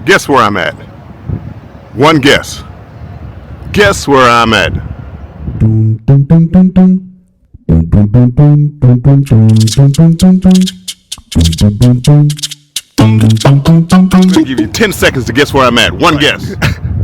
Guess where I'm at? One guess. Guess where I'm at? Dun, dun, dun, dun, dun. Dun, dun, dun, dun, dun, dun, dun, dun, dun, dun. Dun, dun, dun, dun. Dun, dun, dun, dun, dun, I'm dun. gonna give you 10 seconds to guess where I'm at. One guess.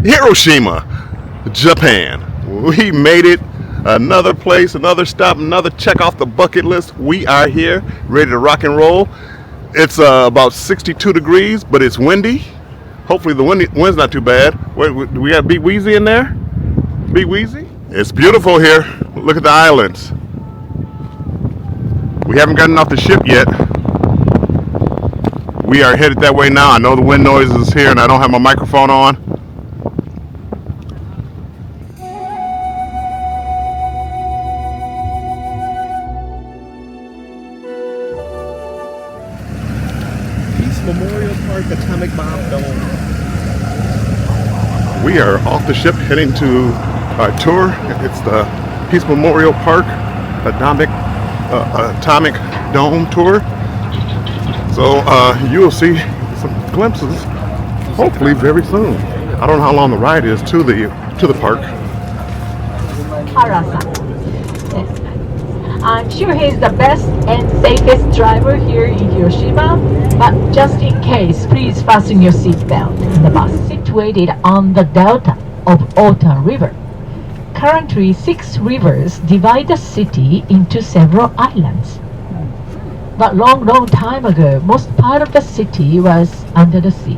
Hiroshima, Japan. We made it. Another place, another stop, another check off the bucket list. We are here, ready to rock and roll. It's about 62 degrees, but it's windy. Hopefully the wind's not too bad. Do we got Big Wheezy in there? Big Wheezy? It's beautiful here. Look at the islands. We haven't gotten off the ship yet. We are headed that way now. I know the wind noise is here and I don't have my microphone on. Peace Memorial Park Atomic Bomb Dome. We are off the ship heading to our tour. It's the Peace Memorial Park Atomic Dome tour. So you will see some glimpses, hopefully very soon. I don't know how long the ride is to the park. I'm sure he's the best and safest driver here in Hiroshima, but just in case, please fasten your seatbelt. The bus is situated on the delta of Ota River. Currently, 6 rivers divide the city into several islands. But long time ago, most part of the city was under the sea.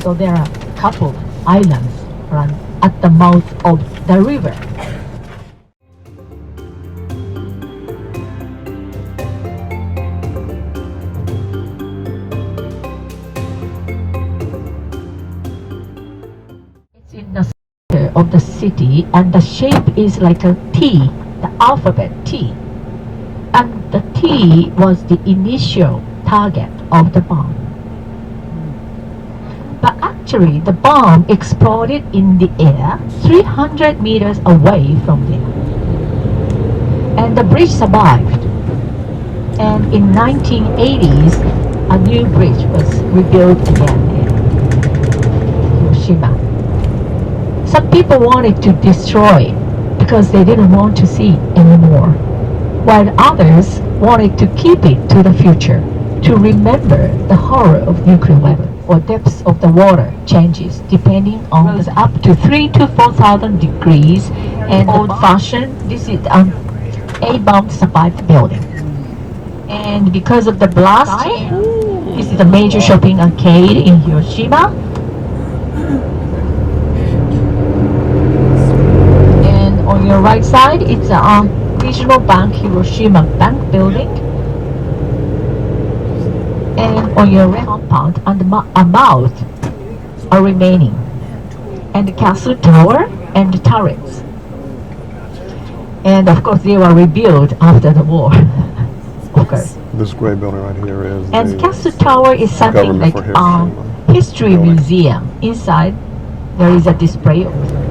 So there are a couple of islands around at the mouth of the river. It's in the center of the city, and the shape is like a T, the alphabet T. And the T was the initial target of the bomb. But actually, the bomb exploded in the air 300 meters away from there. And the bridge survived. And in 1980s, a new bridge was rebuilt again in Hiroshima. Some people wanted to destroy it because they didn't want to see it anymore, while others wanted to keep it to the future, to remember the horror of nuclear weapons. Or depths of the water changes depending on the up to 3,000 to 4,000 degrees, and old-fashioned. This is a bomb survived building. And because of the blast, this is a major shopping arcade in Hiroshima. And on your right side, it's a regional bank, Hiroshima Bank building. And on your right compound and a mouth are remaining, and the castle tower and the turrets. And of course they were rebuilt after the war. Of course. This gray building right here is and the castle tower is something like history museum. Inside there is a display.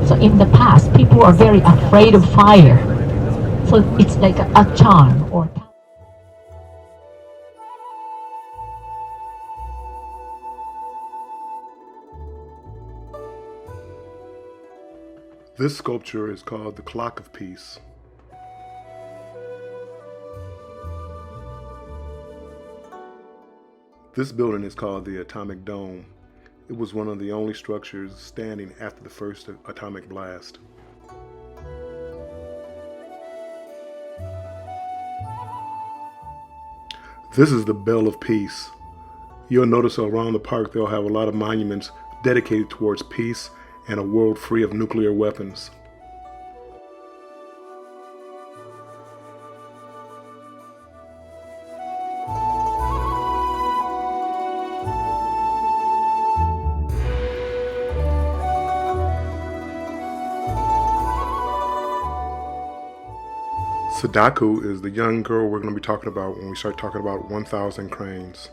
So in the past people are very afraid of fire. So it's like a charm or This sculpture is called the Clock of Peace. This building is called the Atomic Dome. It was one of the only structures standing after the first atomic blast. This is the Bell of Peace. You'll notice around the park they'll have a lot of monuments dedicated towards peace and a world free of nuclear weapons. Sadako is the young girl we're going to be talking about when we start talking about 1,000 cranes.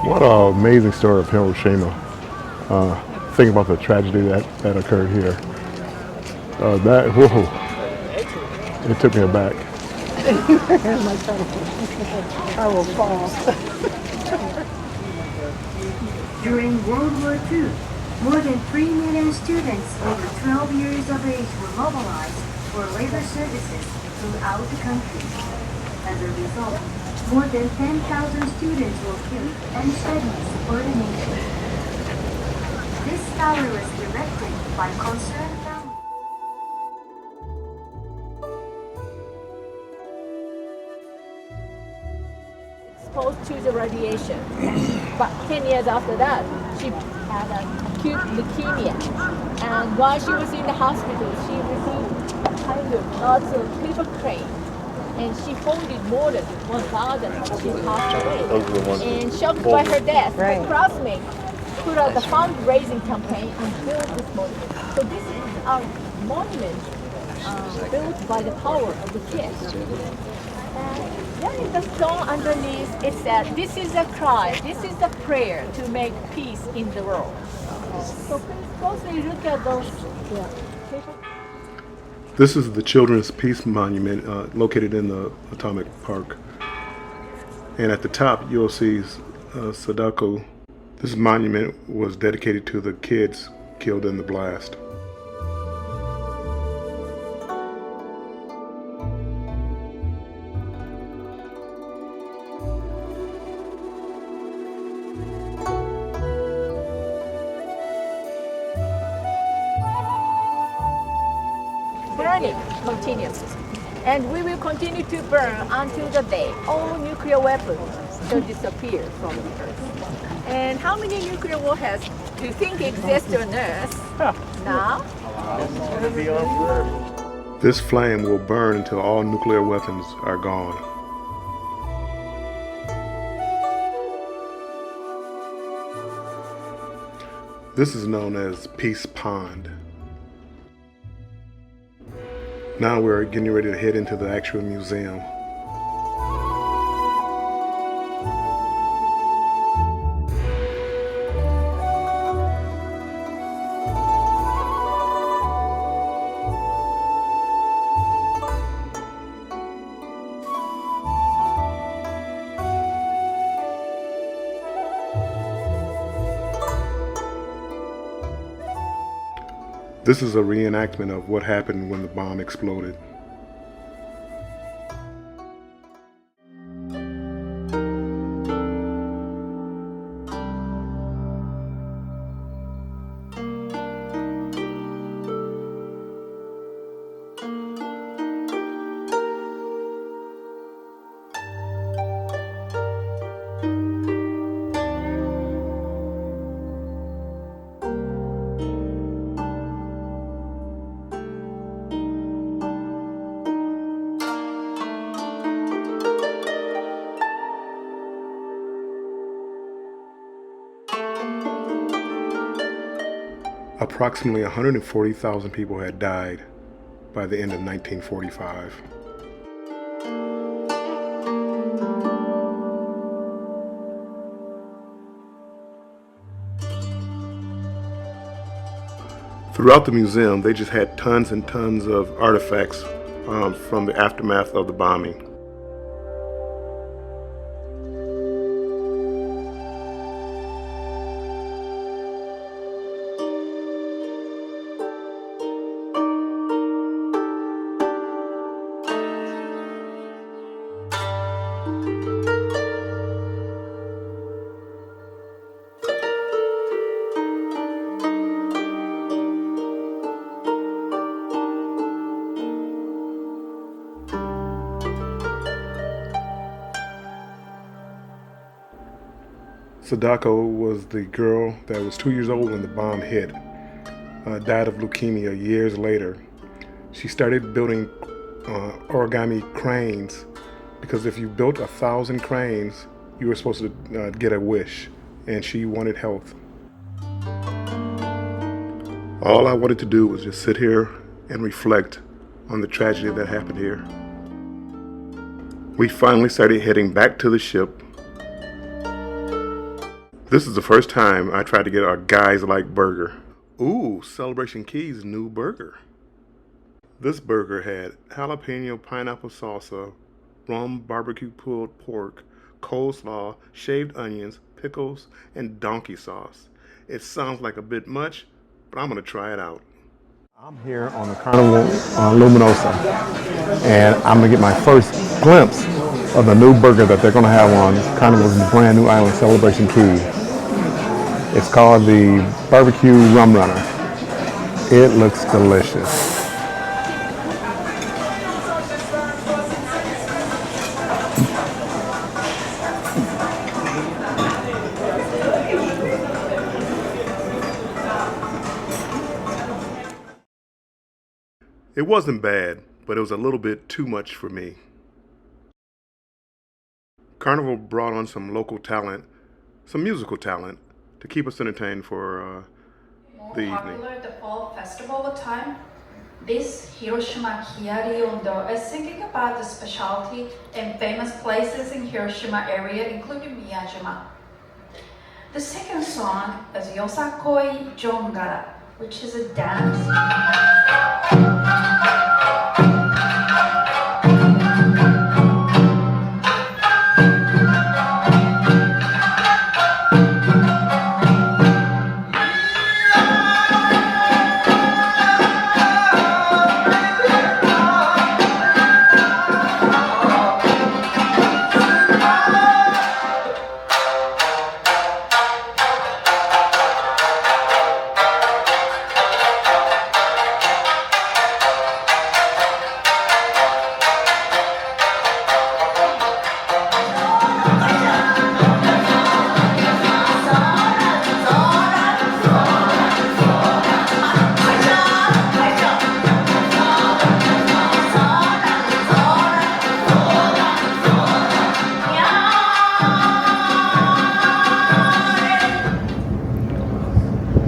What an amazing story of Hiroshima. Think about the tragedy that occurred here. Whoa, it took me aback. I will fall. During World War II, more than 3 million students over 12 years of age were mobilized for labor services throughout the country. As a result, more than 10,000 students were killed and studies for the nation. This tower was erected by concerned families. Exposed to the radiation. But 10 years after that, she had acute leukemia. And while she was in the hospital, she received kind of lots of paper crane. And she folded more than 1,000. She passed away. And shocked by her death, her classmates put out the fundraising campaign and built this monument. So this is our monument built by the power of the kids. There is a song underneath. It said, "This is a cry, this is a prayer to make peace in the world." So please closely look at those paper. This is the Children's Peace Monument located in the Atomic Park. And at the top, you'll see Sadako. This monument was dedicated to the kids killed in the blast. Burning continuously. And we will continue to burn until the day all nuclear weapons shall disappear from the earth. And how many nuclear warheads do you think exist on Earth now? This flame will burn until all nuclear weapons are gone. This is known as Peace Pond. Now we're getting ready to head into the actual museum. This is a reenactment of what happened when the bomb exploded. Approximately 140,000 people had died by the end of 1945. Throughout the museum, they just had tons and tons of artifacts from the aftermath of the bombing. Sadako was the girl that was 2 years old when the bomb hit, died of leukemia years later. She started building origami cranes because if you built 1,000 cranes, you were supposed to get a wish, and she wanted health. All I wanted to do was just sit here and reflect on the tragedy that happened here. We finally started heading back to the ship. This is the first time I tried to get a Guys Like burger. Ooh, Celebration Key's new burger. This burger had jalapeno pineapple salsa, rum barbecue pulled pork, coleslaw, shaved onions, pickles, and donkey sauce. It sounds like a bit much, but I'm gonna try it out. I'm here on the Carnival Luminosa, and I'm gonna get my first glimpse of the new burger that they're gonna have on Carnival's brand new island, Celebration Key. It's called the Barbecue Rum Runner. It looks delicious. It wasn't bad, but it was a little bit too much for me. Carnival brought on some local talent, some musical talent, to keep us entertained for the evening. Popular the fall festival time. This Hiroshima Kiariondo is singing about the specialty and famous places in Hiroshima area, including Miyajima. The second song is Yosakoi Jongara, which is a dance.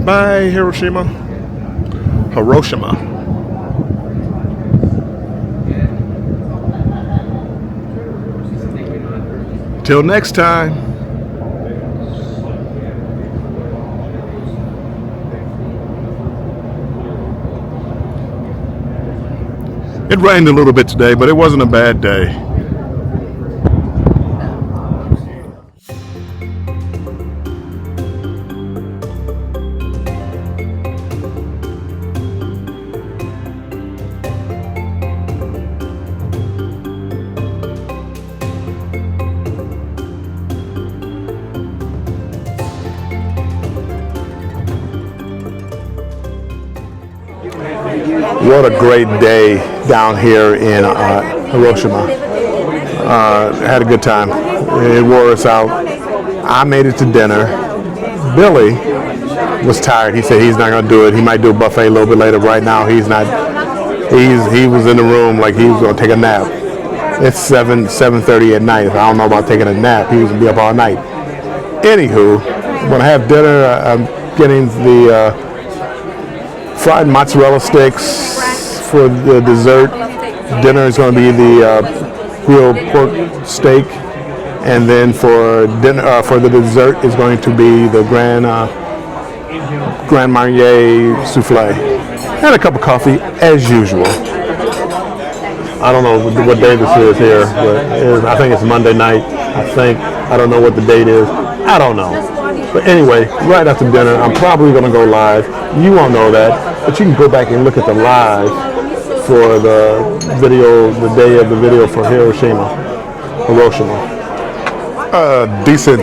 Bye, Hiroshima. Hiroshima. Till next time. It rained a little bit today, but it wasn't a bad day. What a great day down here in Hiroshima. Had a good time. It wore us out. I made it to dinner. Billy was tired. He said he's not going to do it. He might do a buffet a little bit later. Right now, he's not. He was in the room like he was going to take a nap. It's 7:30 at night. I don't know about taking a nap. He was going to be up all night. Anywho, when I have dinner, I'm getting the fried mozzarella sticks for the dessert. Dinner is going to be the grilled pork steak, and then for dinner for the dessert is going to be the Grand Marnier souffle and a cup of coffee as usual. I don't know what day this is here, but I think it's Monday night. I don't know what the date is. I don't know. But anyway, right after dinner, I'm probably going to go live. You won't know that, but you can go back and look at the live for the video, the day of the video for Hiroshima. Decent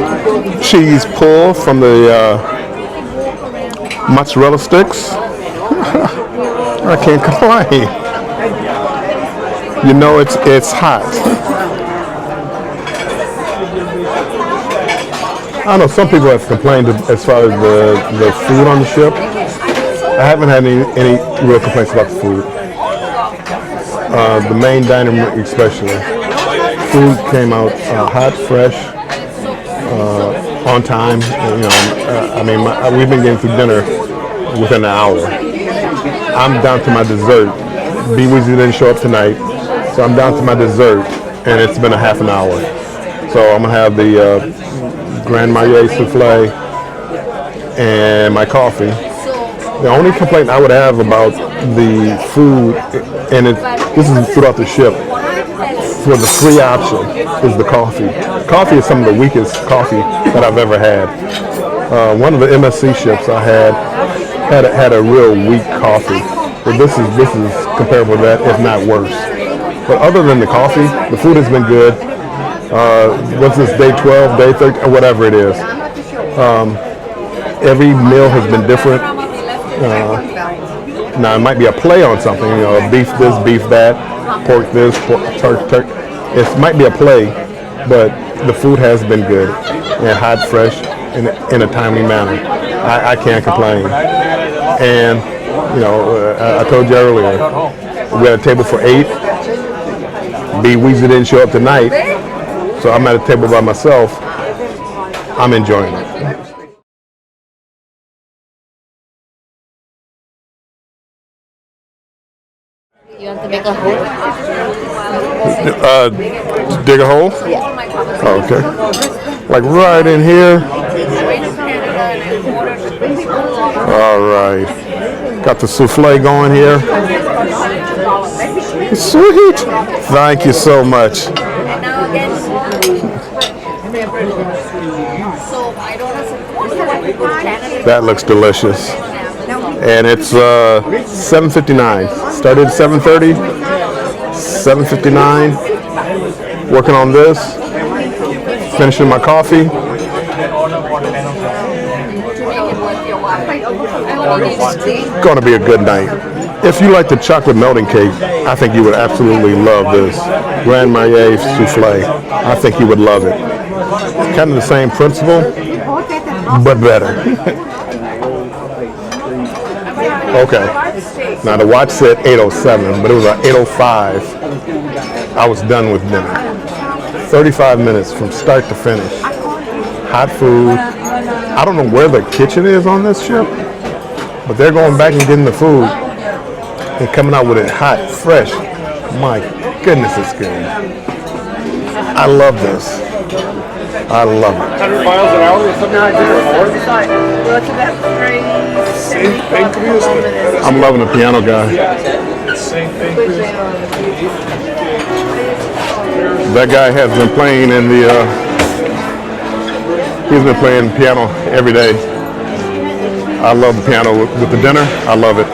cheese pull from the mozzarella sticks. I can't complain. You know it's hot. I know some people have complained as far as the food on the ship. I haven't had any real complaints about the food. The main dining room especially. Food came out hot, fresh, on time. We've been getting through dinner within an hour. I'm down to my dessert. B Weezy didn't show up tonight, so I'm down to my dessert, and it's been a half an hour. So I'm gonna have the Grand Marnier souffle and my coffee. The only complaint I would have about the food, and this is throughout the ship, for the free option is the coffee. Coffee is some of the weakest coffee that I've ever had. One of the MSC ships I had a real weak coffee. But this is comparable to that, if not worse. But other than the coffee, the food has been good. What's this, day 12, day 13, or whatever it is. Every meal has been different. Now it might be a play on something, beef this, beef that, pork this, turk. It might be a play, but the food has been good and hot, fresh, in a timely manner. I can't complain. And I told you earlier, we had a table for 8. B Weezy didn't show up tonight, so I'm at a table by myself. I'm enjoying it. You want to make a hole? Dig a hole? Yeah. Oh, okay. Like right in here. All right. Got the souffle going here. Sweet. Thank you so much. That looks delicious. And it's 7:59. Started at 7:30. 7:59. Working on this. Finishing my coffee. Gonna be a good night. If you like the chocolate melting cake, I think you would absolutely love this Grand Marnier souffle. I think you would love it. Kind of the same principle, but better. Okay. Now the watch said 8:07, but it was at 8:05. I was done with dinner. 35 minutes from start to finish. Hot food. I don't know where the kitchen is on this ship, but they're going back and getting the food and coming out with it hot, fresh. My goodness, it's good. I love this. I love it. 100 miles an hour or something like that? I'm loving the piano guy. That guy has been playing in the, he's been playing piano every day. I love the piano with the dinner. I love it.